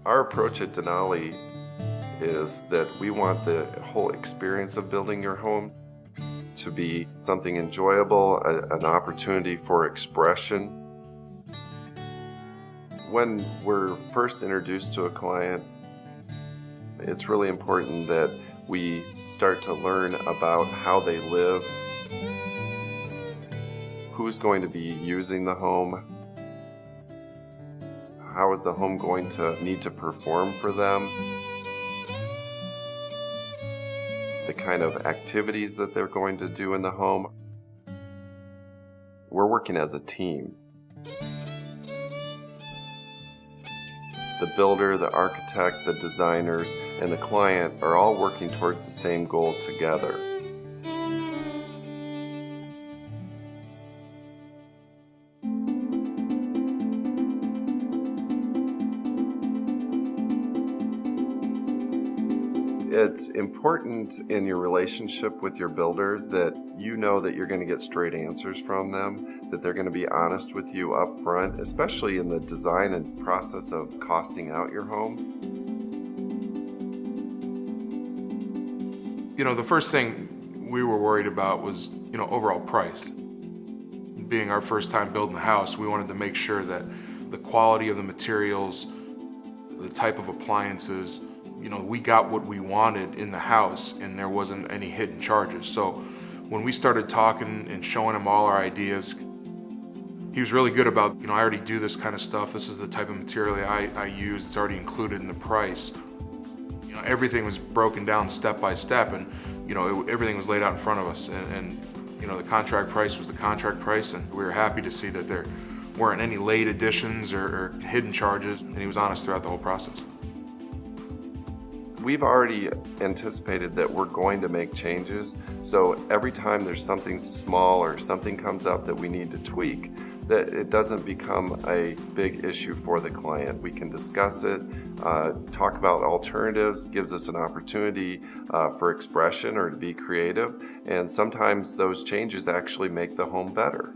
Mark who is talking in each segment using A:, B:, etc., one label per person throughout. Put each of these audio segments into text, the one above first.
A: Our approach at Denali is that we want the whole experience of building your home to be something enjoyable, an opportunity for expression. When we're first introduced to a client, it's really important that we start to learn about how they live, who's going to be using the home, how is the home going to need to perform for them, the kind of activities that they're going to do in the home. We're working as a team. The builder, the architect, the designers, and the client are all working towards the same goal together. It's important in your relationship with your builder that you know that you're going to get straight answers from them, that they're going to be honest with you up front, especially in the design and process of costing out your home.
B: You know, the first thing we were worried about was, overall price. Being our first time building the house, we wanted to make sure that the quality of the materials, the type of appliances, we got what we wanted in the house and there wasn't any hidden charges. So when we started talking and showing him all our ideas, he was really good about, I already do this kind of stuff. This is the type of material I use. It's already included in the price. Everything was broken down step by step and, everything was laid out in front of us. And the contract price was the contract price, and we were happy to see that there weren't any late additions or hidden charges, and he was honest throughout the whole process.
A: We've already anticipated that we're going to make changes, so every time there's something small or something comes up that we need to tweak, that it doesn't become a big issue for the client. We can discuss it, talk about alternatives, gives us an opportunity for expression or to be creative, and sometimes those changes actually make the home better.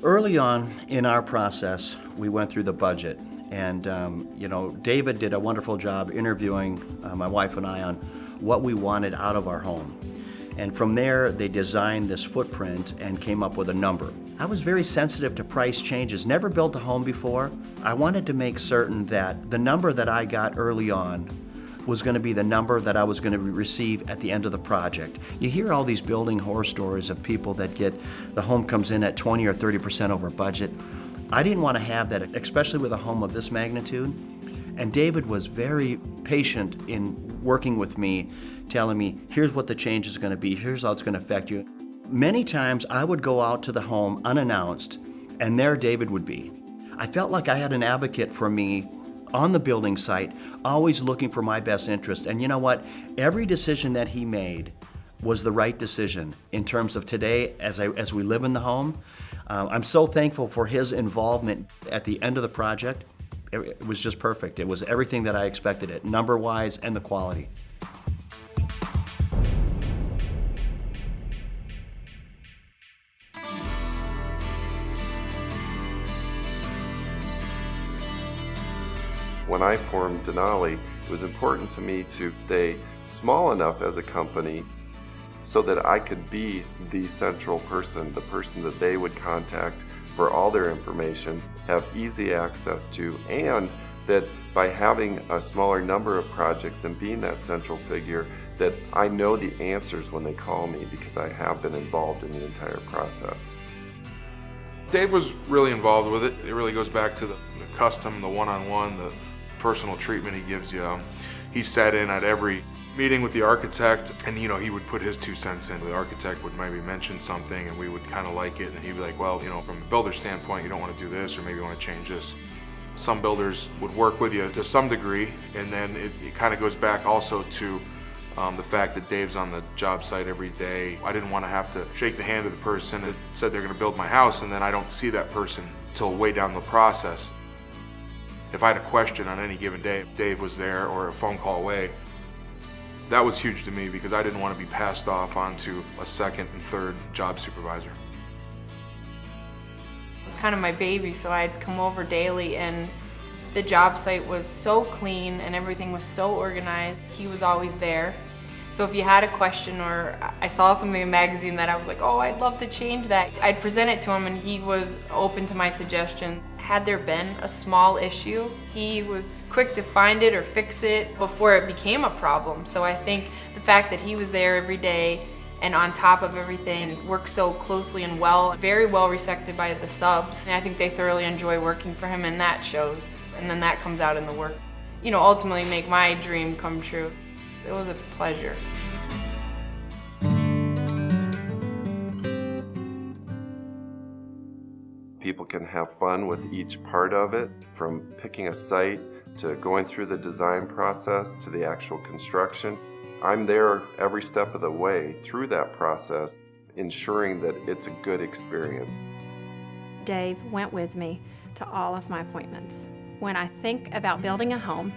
C: Early on in our process, we went through the budget. And, David did a wonderful job interviewing my wife and I on what we wanted out of our home. And from there, they designed this footprint and came up with a number. I was very sensitive to price changes. Never built a home before. I wanted to make certain that the number that I got early on was going to be the number that I was going to receive at the end of the project. You hear all these building horror stories of people that the home comes in at 20 or 30% over budget. I didn't want to have that, especially with a home of this magnitude. And David was very patient in working with me, telling me, here's what the change is going to be, here's how it's going to affect you. Many times I would go out to the home unannounced, and there David would be. I felt like I had an advocate for me on the building site, always looking for my best interest. And you know what? Every decision that he made was the right decision in terms of today as we live in the home. I'm so thankful for his involvement at the end of the project. It was just perfect. It was everything that I expected it, number-wise and the quality.
A: When I formed Denali, it was important to me to stay small enough as a company so that I could be the central person, the person that they would contact for all their information, have easy access to, and that by having a smaller number of projects and being that central figure, that I know the answers when they call me because I have been involved in the entire process.
B: Dave was really involved with it. It really goes back to the custom, the one-on-one, the personal treatment he gives you. He sat in at every meeting with the architect, and he would put his 2 cents in. The architect would maybe mention something and we would kind of like it, and he'd be like, well, from a builder standpoint, you don't want to do this, or maybe you want to change this. Some builders would work with you to some degree, and then it kind of goes back also to the fact that Dave's on the job site every day. I didn't want to have to shake the hand of the person that said they're going to build my house, and then I don't see that person till way down the process. If I had a question on any given day, Dave was there or a phone call away. That was huge to me because I didn't want to be passed off onto a second and third job supervisor.
D: It was kind of my baby, so I'd come over daily and The job site was so clean and everything was so organized. He was always there. So if you had a question or I saw something in a magazine that I was like, oh, I'd love to change that, I'd present it to him and he was open to my suggestion. Had there been a small issue, he was quick to find it or fix it before it became a problem. So I think the fact that he was there every day and on top of everything, worked so closely and well, very well respected by the subs. And I think they thoroughly enjoy working for him, and that shows. And then that comes out in the work. You know, ultimately make my dream come true. It was a pleasure.
A: People can have fun with each part of it, from picking a site to going through the design process to the actual construction. I'm there every step of the way through that process, ensuring that it's a good experience.
E: Dave went with me to all of my appointments. When I think about building a home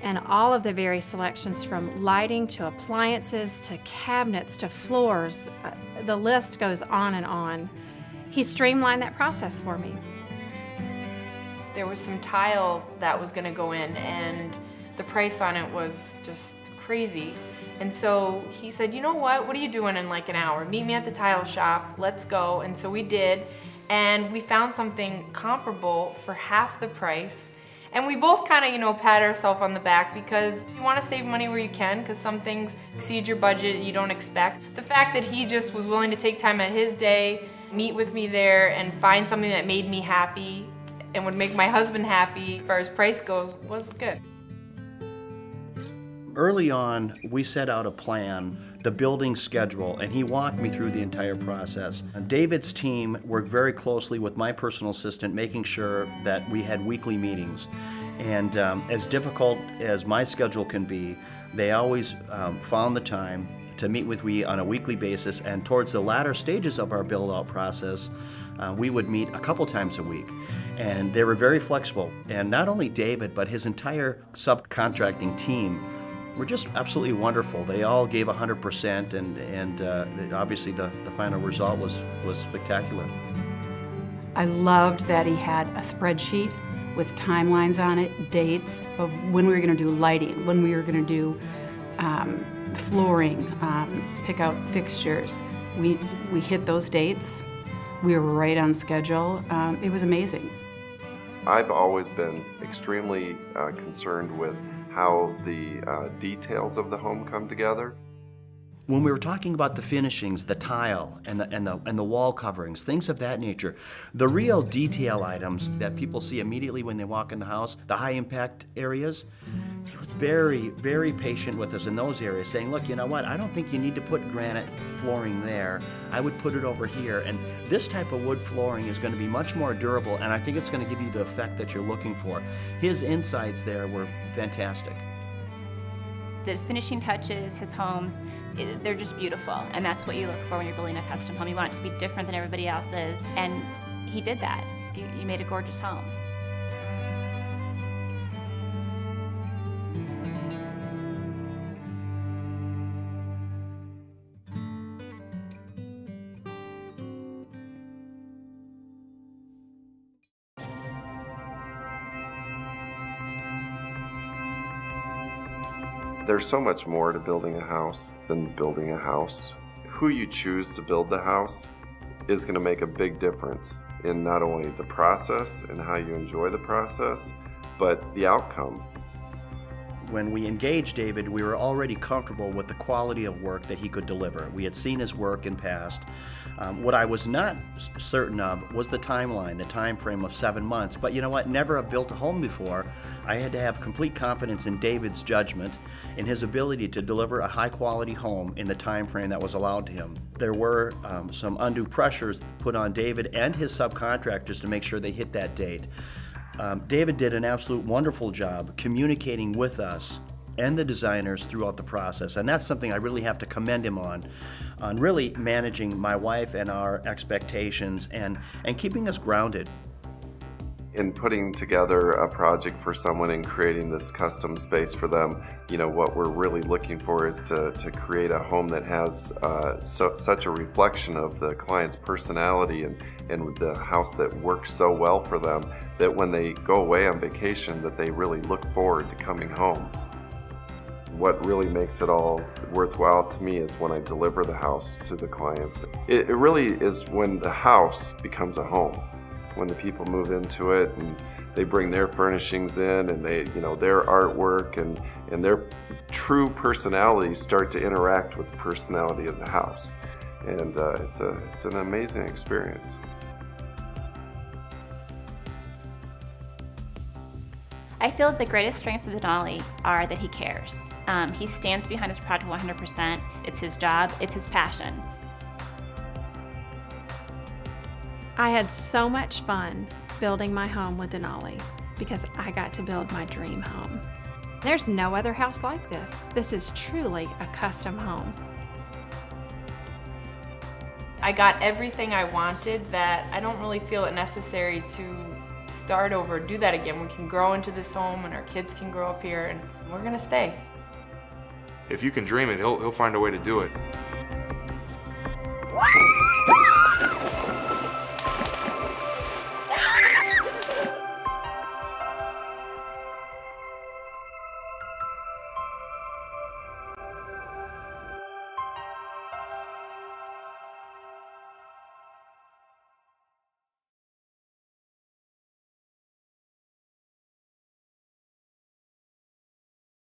E: and all of the various selections from lighting to appliances to cabinets to floors, the list goes on and on. He streamlined that process for me.
D: There was some tile that was gonna go in and the price on it was just crazy. And so he said, you know what are you doing in like an hour? Meet me at the tile shop, let's go. And so we did, and we found something comparable for half the price. And we both kind of, pat ourselves on the back because you want to save money where you can, because some things exceed your budget you don't expect. The fact that he just was willing to take time at his day, meet with me there, and find something that made me happy and would make my husband happy as far as price goes was good.
C: Early on, we set out a plan, the building schedule, and he walked me through the entire process. David's team worked very closely with my personal assistant, making sure that we had weekly meetings. And as difficult as my schedule can be, they always found the time to meet with me on a weekly basis, and towards the latter stages of our build-out process, we would meet a couple times a week. And they were very flexible. And not only David, but his entire subcontracting team were just absolutely wonderful. They all gave 100%, and obviously the final result was spectacular.
F: I loved that he had a spreadsheet with timelines on it, dates of when we were going to do lighting, when we were going to do flooring, pick out fixtures. We hit those dates. We were right on schedule. It was amazing.
A: I've always been extremely concerned with how the details of the home come together.
C: When we were talking about the finishings, the tile and the wall coverings, things of that nature, the real detail items that people see immediately when they walk in the house, the high impact areas, he was very, very patient with us in those areas, saying, look, you know what, I don't think you need to put granite flooring there. I would put it over here. And this type of wood flooring is going to be much more durable, and I think it's going to give you the effect that you're looking for. His insights there were fantastic.
G: The finishing touches, his homes, they're just beautiful. And that's what you look for when you're building a custom home. You want it to be different than everybody else's. And he did that. He made a gorgeous home.
A: There's so much more to building a house than building a house. Who you choose to build the house is going to make a big difference in not only the process and how you enjoy the process, but the outcome.
C: When we engaged David, we were already comfortable with the quality of work that he could deliver. We had seen his work in past. What I was not certain of was the timeline, the time frame of 7 months. But you know what? Never have built a home before. I had to have complete confidence in David's judgment, in his ability to deliver a high-quality home in the time frame that was allowed to him. There were some undue pressures put on David and his subcontractors to make sure they hit that date. David did an absolute wonderful job communicating with us and the designers throughout the process, and that's something I really have to commend him on really managing my wife and our expectations and keeping us grounded.
A: In putting together a project for someone and creating this custom space for them, what we're really looking for is to create a home that has such a reflection of the client's personality and the house that works so well for them that when they go away on vacation that they really look forward to coming home. What really makes it all worthwhile to me is when I deliver the house to the clients. It really is when the house becomes a home, when the people move into it and they bring their furnishings in and their artwork and their true personalities start to interact with the personality of the house. And it's an amazing experience.
G: I feel the greatest strengths of Denali are that he cares. He stands behind his project 100%. It's his job, it's his passion.
E: I had so much fun building my home with Denali because I got to build my dream home. There's no other house like this. This is truly a custom home.
D: I got everything I wanted that I don't really feel it necessary to start over, do that again. We can grow into this home and our kids can grow up here and we're gonna stay.
B: If you can dream it, he'll find a way to do it.